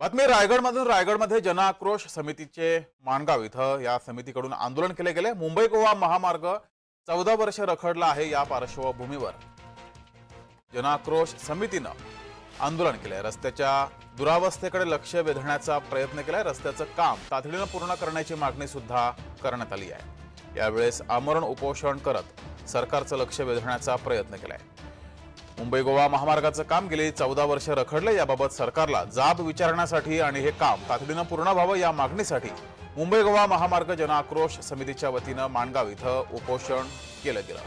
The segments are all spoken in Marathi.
बातमी रायगडमध्ये जनआक्रोश समितीचे माणगाव इथं या समितीकडून आंदोलन केले गेले। मुंबई गोवा महामार्ग 14 वर्ष रखडला आहे। या पार्श्वभूमीवर जनआक्रोश समितीने आंदोलन केले। रस्त्याच्या दुरावस्थेकडे लक्ष वेधण्याचा प्रयत्न केलाय। रस्त्याचं काम तातडीने पूर्ण करण्याची मागणी सुद्धा करण्यात आली आहे। यावेळेस आमरण उपोषण करत सरकारचं लक्ष वेधण्याचा प्रयत्न केलाय। मुंबई गोवा महामार्गाचं काम गेली 14 वर्ष रखडले। याबाबत सरकारला जाब विचारण्यासाठी आणि हे काम तातडीने पूर्ण व्हावं या मागणीसाठी मुंबई गोवा महामार्ग जनआक्रोश समितीच्या वतीने माणगाव इथं उपोषण केलं गेलं।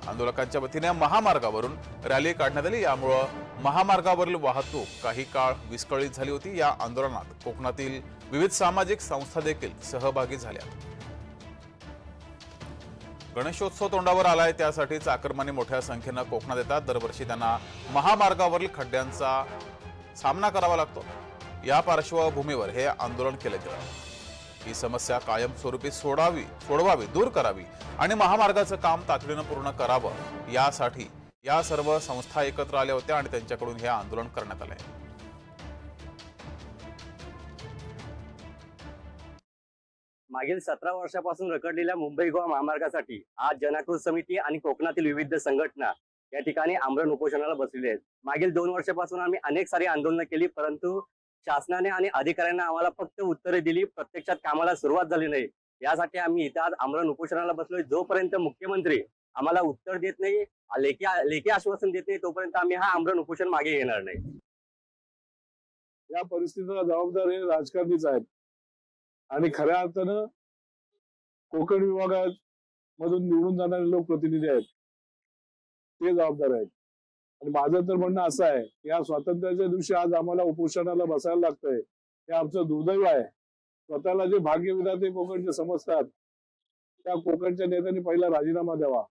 आंदोलकांच्या वतीने महामार्गावरून रॅली काढण्यात आली। यामुळे महामार्गावरील वाहतूक काही काळ विस्कळीत झाली होती। या आंदोलनात कोकणातील विविध सामाजिक संस्था देखील सहभागी झाल्या। गणेशोत्सव तोंडावर आलाय, त्यासाठी चाकरमानी मोठ्या संख्येने कोकणात येतात। दरवर्षी त्यांना महामार्गावरील खड्ड्यांचा सामना करावा लागतो। या पार्श्वभूमीवर हे आंदोलन केले गेलं। ही समस्या कायमस्वरूपी सोडवावी, दूर करावी आणि महामार्गाचं काम तातडीने पूर्ण करावं यासाठी या सर्व संस्था एकत्र आल्या होत्या आणि त्यांच्याकडून हे आंदोलन करण्यात आले। मागील 17 वर्षापासून रखडलेल्या मुंबई गोवा महामार्गासाठी आज जनआक्रोश समिती आणि कोकणातील विविध संघटना या ठिकाणी आमरण उपोषणाला बसलेले आहेत। मागील 2 वर्षापासून आम्ही अनेक सारी आंदोलनं केली, परंतु शासनाने आणि अधिकाऱ्यांना आम्हाला फक्त उत्तरे दिली, प्रत्यक्षात कामाला सुरुवात झाली नाही। यासाठी आम्ही इथं आज आमरण उपोषणाला बसलोय। जोपर्यंत मुख्यमंत्री आम्हाला उत्तर देत नाही, लेखी आश्वासन देत नाही, तोपर्यंत आम्ही हा आमरण उपोषण मागे घेणार नाही। या परिस्थितीला जबाबदार हे राजकारणीच आहेत आणि खऱ्या अर्थानं कोकण विभागामधून निवडून जाणारे लोकप्रतिनिधी आहेत, ते जबाबदार आहेत। आणि माझं तर म्हणणं असं आहे की या स्वातंत्र्याच्या दिवशी आज आम्हाला उपोषणाला बसायला लागतंय, हे आमचं दुर्दैव आहे। स्वतःला जे भाग्य विधाते कोकणचे समजतात त्या कोकणच्या नेत्यांनी पहिला राजीनामा द्यावा।